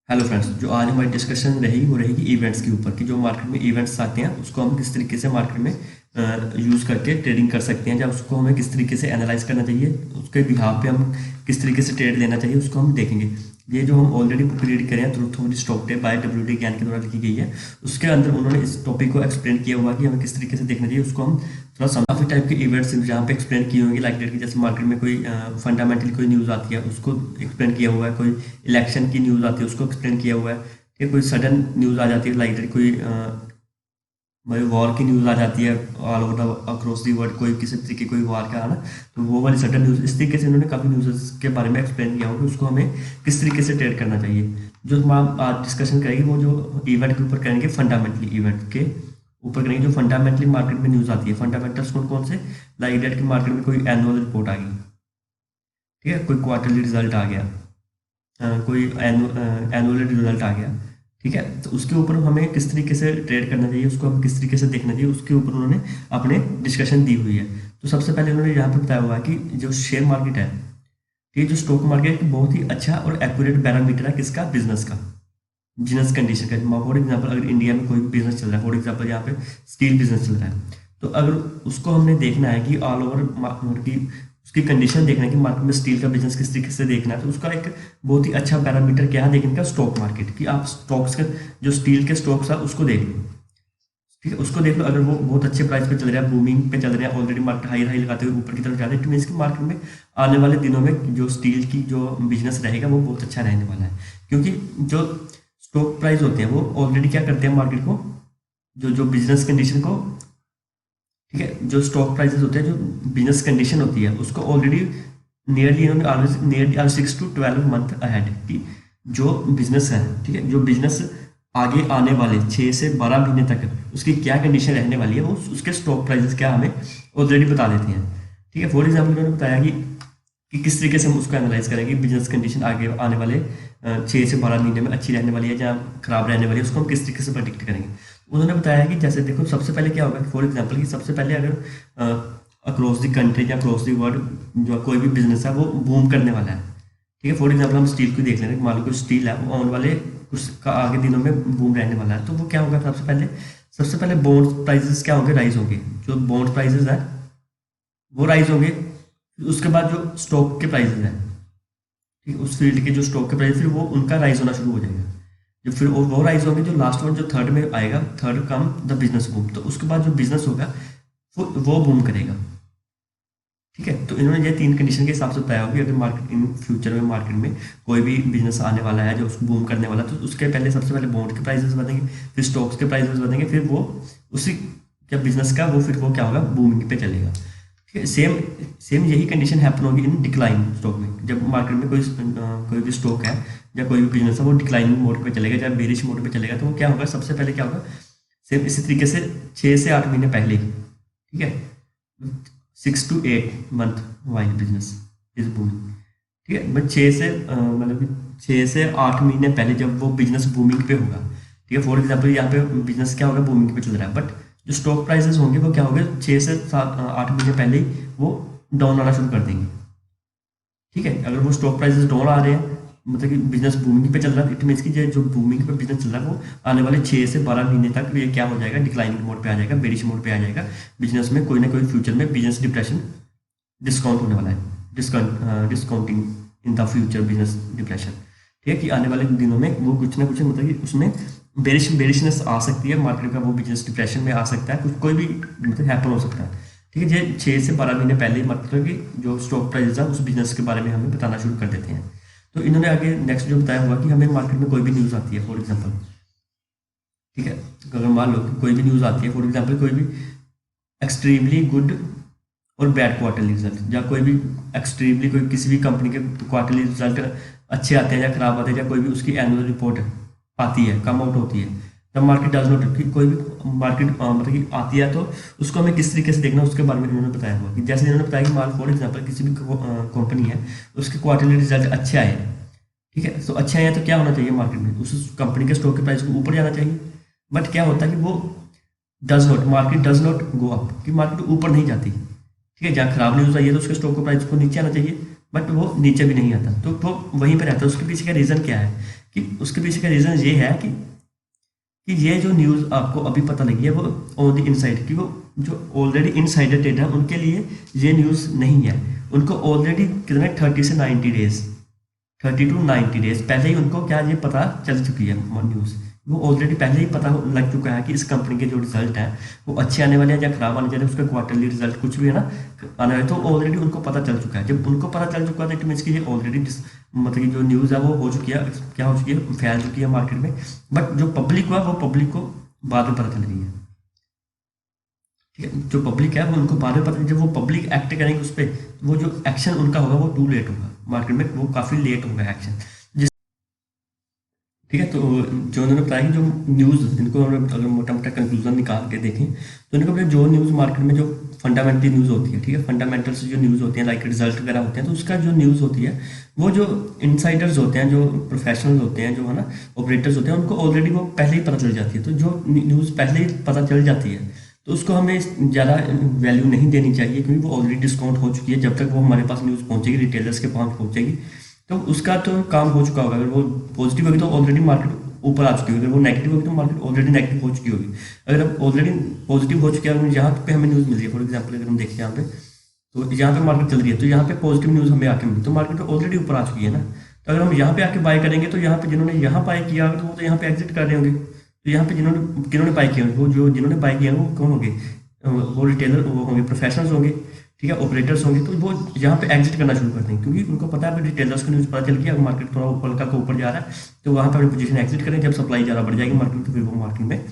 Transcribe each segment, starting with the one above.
Hello friends, जो आज हमारी डिस्कशन रहेगी वो रहेगी इवेंट्स के ऊपर कि जो मार्केट में इवेंट्स आते हैं उसको हम किस तरीके से मार्केट में यूज़ करके ट्रेडिंग कर सकते हैं, या उसको हमें किस तरीके से एनालाइज करना चाहिए, उसके बिहाफ पे हम किस तरीके से ट्रेड लेना चाहिए उसको हम देखेंगे। ये जो हम ऑलरेडी बुक रीड करें हैं truth of the stock day by WD Gann के द्वारा लिखी गई है, उसके अंदर उन्होंने इस टॉपिक को एक्सप्लेन किया हुआ कि हमें किस तरीके से देखना चाहिए। उसको हम थोड़ा सा काफ़ी टाइप के इवेंट्स जहाँ पे एक्सप्लेन किए होंगे, लाइक डेट की, जैसे मार्केट में कोई फंडामेंटल कोई न्यूज़ आती है उसको एक्सप्लेन किया हुआ है, कोई इलेक्शन की न्यूज़ आती है उसको एक्सप्लेन किया हुआ है, कि कोई सडन न्यूज़ आ जाती है, लाइक दैट कोई वॉर की न्यूज़ आ जाती है all over the across the world, कोई किसी तरीके कोई वॉर का आना, तो वो वाली सडन न्यूज़, इस तरीके से उन्होंने काफ़ी न्यूज़ के बारे में एक्सप्लेन किया होगा कि उसको हमें किस तरीके से ट्रेड करना चाहिए। जो हम आज डिस्कशन करेंगे वो जो इवेंट के ऊपर करेंगे, फंडामेंटली इवेंट के ऊपर करेंगे, जो फंडामेंटली मार्केट में न्यूज़ आती है। फंडामेंटल्स कौन कौन से, लाइक दैट की मार्केट में कोई एनुअल रिपोर्ट आ गई, ठीक है, कोई क्वार्टरली रिजल्ट आ गया, कोई एनुअल रिजल्ट आ गया, ठीक है, तो उसके ऊपर हमें किस तरीके से ट्रेड करना चाहिए, उसको हमें किस तरीके से देखना चाहिए, उसके ऊपर उन्होंने अपने डिस्कशन दी हुई है। तो सबसे पहले उन्होंने यहाँ पे बताया हुआ है कि जो शेयर मार्केट है, ये जो स्टॉक मार्केट बहुत ही अच्छा और एक्यूरेट पैरामीटर है किसका, बिजनेस का, बिजनेस कंडीशन का। फॉर एग्जाम्पल अगर इंडिया में कोई बिजनेस चल रहा है, फॉर एग्जाम्पल यहाँ पे स्टील बिजनेस चल रहा है, तो अगर उसको हमने देखना है कि ऑल ओवर की उसकी कंडीशन देखना है कि मार्केट में स्टील का बिजनेस किस तरीके से देखना है, तो उसका एक बहुत ही अच्छा पैरामीटर क्या है देखने का, स्टॉक मार्केट, कि आप स्टॉक्स का जो स्टील के स्टॉक्स है उसको देख लो, ठीक है, उसको देख लो। अगर वो बहुत अच्छे प्राइस पे चल रहा है, बूमिंग पे चल रहा है, ऑलरेडी मार्केट हाई हाई लगाते हुए ऊपर की तरफ जा रहा है, तो मीन्स की मार्केट में आने वाले दिनों में जो स्टील की जो बिजनेस रहेगा वो बहुत अच्छा रहने वाला है। क्योंकि जो स्टॉक प्राइस होते हैं वो ऑलरेडी क्या करते हैं मार्केट को, जो जो बिजनेस कंडीशन को, ठीक है, जो स्टॉक प्राइसेस होते हैं, जो बिजनेस कंडीशन होती है उसको ऑलरेडी नियरली इन्होंने always nearly 6 to 12 month ahead की जो बिजनेस है, ठीक है, जो बिजनेस आगे आने वाले 6 से 12 महीने तक उसकी क्या कंडीशन रहने वाली है, वो उसके स्टॉक प्राइसेस क्या हमें ऑलरेडी बता देते हैं। ठीक है, फॉर एग्जाम्पल उन्होंने बताया कि किस तरीके से हम उसको एनालाइज करेंगे, बिजनेस कंडीशन आगे आने वाले 6 से 12 महीने में अच्छी रहने वाली है या खराब रहने वाली है, उसको हम किस तरीके से प्रेडिक्ट करेंगे। उन्होंने बताया कि जैसे देखो सबसे पहले क्या होगा, फॉर एग्जांपल कि सबसे पहले अगर अक्रॉस द कंट्री या अक्रॉस द वर्ल्ड जो कोई भी बिजनेस है वो बूम करने वाला है, ठीक है, फॉर एग्जांपल हम स्टील को देख लेंगे, मान लो कोई स्टील है वो आने वाले कुछ का आगे दिनों में बूम रहने वाला है, तो वो क्या होगा, सबसे पहले बॉन्ड प्राइसेस क्या होंगे, राइज होंगे, जो बॉन्ड प्राइसेस है वो राइज होंगे। उसके बाद जो स्टॉक के प्राइसेस हैं, ठीक है, उस फील्ड के जो स्टॉक के प्राइस फिर वो उनका राइज होना शुरू हो जाएगा, जो फिर वो राइज होंगे, जो लास्ट वन जो थर्ड में आएगा, third come the business boom, तो उसके बाद जो बिजनेस होगा वो बूम करेगा। ठीक है, तो इन्होंने ये 3 कंडीशन के हिसाब से बताया होगी, अगर मार्केट इन फ्यूचर में मार्केट में कोई भी बिजनेस आने वाला है जो उसको बूम करने वाला है, तो उसके पहले सबसे पहले बॉन्ड के प्राइसेस बढ़ेंगे, फिर स्टॉक्स के प्राइसेस बढ़ेंगे, फिर वो उसी क्या बिजनेस का वो फिर वो क्या होगा, बूमिंग पे चलेगा। ठीक है, सेम सेम यही कंडीशन हैपन होगी इन डिक्लाइन स्टॉक में, जब मार्केट में कोई भी स्टॉक है या कोई भी बिजनेस है वो डिक्लाइनिंग मोड पे चलेगा या बेरिश मोड पे चलेगा, तो वो क्या होगा, सबसे पहले क्या होगा, सेम इसी तरीके से 6 से 8 महीने पहले ही, ठीक है, 6 to 8 month wise business is booming, ठीक है, बट 6 से 8 महीने पहले जब वो बिजनेस बूमिंग पे होगा, ठीक है, फॉर एग्जाम्पल यहाँ पे बिजनेस क्या होगा, बूमिंग पे चल रहा है, बट जो स्टॉक प्राइसेस होंगे वो क्या होंगे, 6 से 8 महीने पहले ही वो डाउन आना शुरू कर देंगे। ठीक है, अगर वो स्टॉक प्राइसेस डाउन आ रहे हैं, मतलब कि बिजनेस बूमिंग पे चल रहा है, इट मीन्स कि जो बूमिंग पे बिजनेस चल रहा है वो आने वाले 6 से 12 महीने तक ये क्या हो जाएगा, डिक्लाइनिंग मोड पे आ जाएगा, बेरिश मोड पे आ जाएगा, बिजनेस में कोई ना कोई फ्यूचर में बिजनेस डिप्रेशन डिस्काउंट होने वाला है, discounting in the future business depression. ठीक है, कि आने वाले दिनों में वो कुछ ना कुछ मतलब कि उसमें बेरिशनेस आ सकती है, मार्केट का वो बिजनेस डिप्रेशन में आ सकता है, कुछ कोई भी मतलब हैपन हो सकता है। ठीक है, ये 6 से 12 महीने पहले ही मतलब कि जो स्टॉक प्राइस है उस बिजनेस के बारे में हमें बताना शुरू कर देते हैं। तो इन्होंने आगे नेक्स्ट जो बताया हुआ कि हमें मार्केट में कोई भी न्यूज़ आती है, फॉर एग्जाम्पल, ठीक है, अगर मान लो कि कोई भी न्यूज़ आती है, फॉर एग्जाम्पल कोई भी एक्सट्रीमली गुड और बैड क्वार्टरली रिजल्ट, या कोई भी एक्सट्रीमली कोई किसी भी कंपनी के क्वार्टरली रिजल्ट अच्छे आते हैं या खराब आते हैं, या कोई भी उसकी एनुअल रिपोर्ट आती है, कम आउट होती है, तब मार्केट डज नॉट, कोई भी मार्केट मतलब कि आती है तो उसको हमें किस तरीके से देखना उसके बारे में इन्होंने बताया हुआ कि जैसे इन्होंने बताया कि मान फॉर एग्जाम्पल किसी भी कंपनी है उसके क्वार्टरली रिजल्ट अच्छे आए, ठीक है, तो अच्छे आए तो क्या होना चाहिए, मार्केट में उस कंपनी के स्टॉक के प्राइस को ऊपर जाना चाहिए, बट क्या होता है कि वो market does not go up, कि मार्केट ऊपर नहीं जाती। ठीक है, जहाँ खराब न्यूज़ आई है तो उसके स्टॉक को प्राइस को नीचे आना चाहिए, बट वो नीचे भी नहीं आता, तो वो वहीं पर रहता है। उसके पीछे का रीज़न क्या है कि उसके पीछे का रीज़न ये है कि ये जो न्यूज़ आपको अभी पता लगी है वो ऑन द इनसाइड, कि वो जो ऑलरेडी इनसाइडर ट्रेडर है उनके लिए ये न्यूज़ नहीं है। उनको ऑलरेडी कितने 30 से 90 डेज 30 to 90 डेज पहले ही उनको क्या ये पता चल चुकी है न्यूज़। वो ऑलरेडी पहले ही पता लग चुका है कि इस कंपनी के जो रिजल्ट हैं वो अच्छे आने वाले हैं या खराब आने वाले हैं, उसका क्वार्टरली रिजल्ट कुछ भी है ना आने वाले, तो ऑलरेडी उनको पता चल चुका है। जब उनको पता चल चुका है तो इट मीन्स कि ये ऑलरेडी मतलब कि जो न्यूज़ है वो हो चुकी है, क्या हो चुकी है, फैल चुकी है मार्केट में। बट जो पब्लिक हुआ वो पब्लिक को बाद में पता चल रही है, ठीक है। जो पब्लिक है वो उनको बाद में पता, जब वो पब्लिक एक्ट करेंगे उस पर, वो जो एक्शन उनका होगा वो टू लेट होगा मार्केट में, वो काफ़ी लेट होगा एक्शन, ठीक है। तो जो उन्होंने बताया कि जो न्यूज़ इनको अगर मोटा मोटा कंक्लूजन निकाल के देखें तो इनको जो न्यूज़ मार्केट में जो फंडामेंटल न्यूज़ होती है, ठीक है, फंडामेंटल से जो न्यूज़ होती है लाइक रिजल्ट वगैरह होते हैं, तो उसका जो न्यूज़ होती है वो जो इनसाइडर्स होते हैं, जो प्रोफेशनल्स होते हैं, जो है ना ऑपरेटर्स होते हैं, उनको ऑलरेडी वो पहले ही पता चल जाती है। तो जो न्यूज़ पहले ही पता चल जाती है तो उसको हमें ज़्यादा वैल्यू नहीं देनी चाहिए, क्योंकि वो ऑलरेडी डिस्काउंट हो चुकी है। जब तक वो हमारे पास न्यूज़ पहुँचेगी, रिटेलर्स के पास पहुँचेगी, तो उसका तो काम हो चुका होगा। अगर वो पॉजिटिव होगी तो ऑलरेडी मार्केट ऊपर आ चुकी होगी, अगर वो नेगेटिव होगी तो मार्केट ऑलरेडी नेगेटिव हो चुकी होगी। अगर अब ऑलरेडी पॉजिटिव हो चुकी है, यहाँ पे हमें न्यूज़ मिल रही है, फॉर एग्जाम्पल अगर हम देखें यहाँ पे, तो यहाँ पे मार्केट चल रही है, तो यहाँ पे पॉजिटिव न्यूज़ हमें आके मिली, तो मार्केट ऑलरेडी ऊपर आ चुकी है ना। तो अगर हम यहाँ पे आके बाय करेंगे तो यहाँ पे जिन्होंने यहाँ बाय किया तो वो तो यहाँ पे एग्जिट कर रहे होंगे। तो यहाँ पे जिन्होंने बाय किया, वो जो जिन्होंने बाय किया वो कौन होंगे, वो रिटेलर वो होंगे, प्रोफेशनल्स होंगे, ठीक है, ऑपरेटर्स होंगे। तो वो यहाँ पे एग्जिट करना शुरू कर देंगे, क्योंकि उनको पता है रिटेलर्स को न्यूज़ पता चल गया मार्केट थोड़ा ऊपर का ऊपर जा रहा है, तो वहाँ पे अपनी पोजीशन एग्जिट करें। जब सप्लाई ज़्यादा बढ़ जाएगी मार्केट, तो फिर वो मार्केट में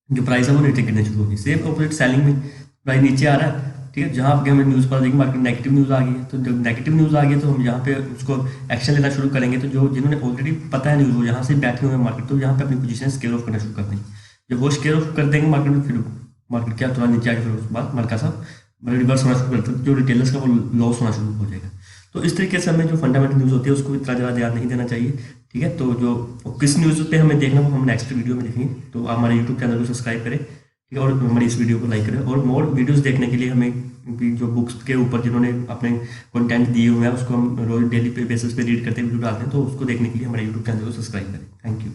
जो प्राइस है वो नीचे गिरने शुरू होगी। सेम ऑपोजिट सेलिंग में प्राइस नीचे आ रहा है, ठीक है, जहाँ पे हमें न्यूज़ पता चलेगी मार्केट नेगेटिव न्यूज़ आ गई है, तो जब नेगेटिव न्यूज़ आ गई तो हम यहाँ पे उसको एक्शन लेना शुरू करेंगे। तो जो जिन्होंने ऑलरेडी पता है न्यूज़, वो यहाँ से बैठे हुए हैं मार्केट, तो यहाँ पे अपनी पोजीशन स्केल ऑफ करना शुरू कर देंगे। जब वो स्केल ऑफ कर देंगे मार्केट में, फिर मार्केट क्या थोड़ा नीचे आके फिर उसके बाद हल्का सा रिवर्स होना शुरू करता है, जो रिटेलर्स का वो लॉस होना शुरू हो जाएगा। तो इस तरीके से हमें जो फंडामेंटल न्यूज़ होती है उसको इतना ज़्यादा ध्यान नहीं देना चाहिए, ठीक है। तो जो किस न्यूज़ पे हमें देखना वो हम नेक्स्ट वीडियो में देखेंगे। तो आप हमारे यूट्यूब चैनल को सब्सक्राइब करें, ठीक है, और हमारी इस वीडियो को लाइक करें। और मोर वीडियोस देखने के लिए हमें जो बुक्स के ऊपर जिन्होंने अपने कंटेंट दिए हुए हैं उसको हम रोज डेली पे बेसिस पे रीड करते वीडियो डालते हैं, तो उसको देखने के लिए हमारे यूट्यूब चैनल को सब्सक्राइब करें। Thank you.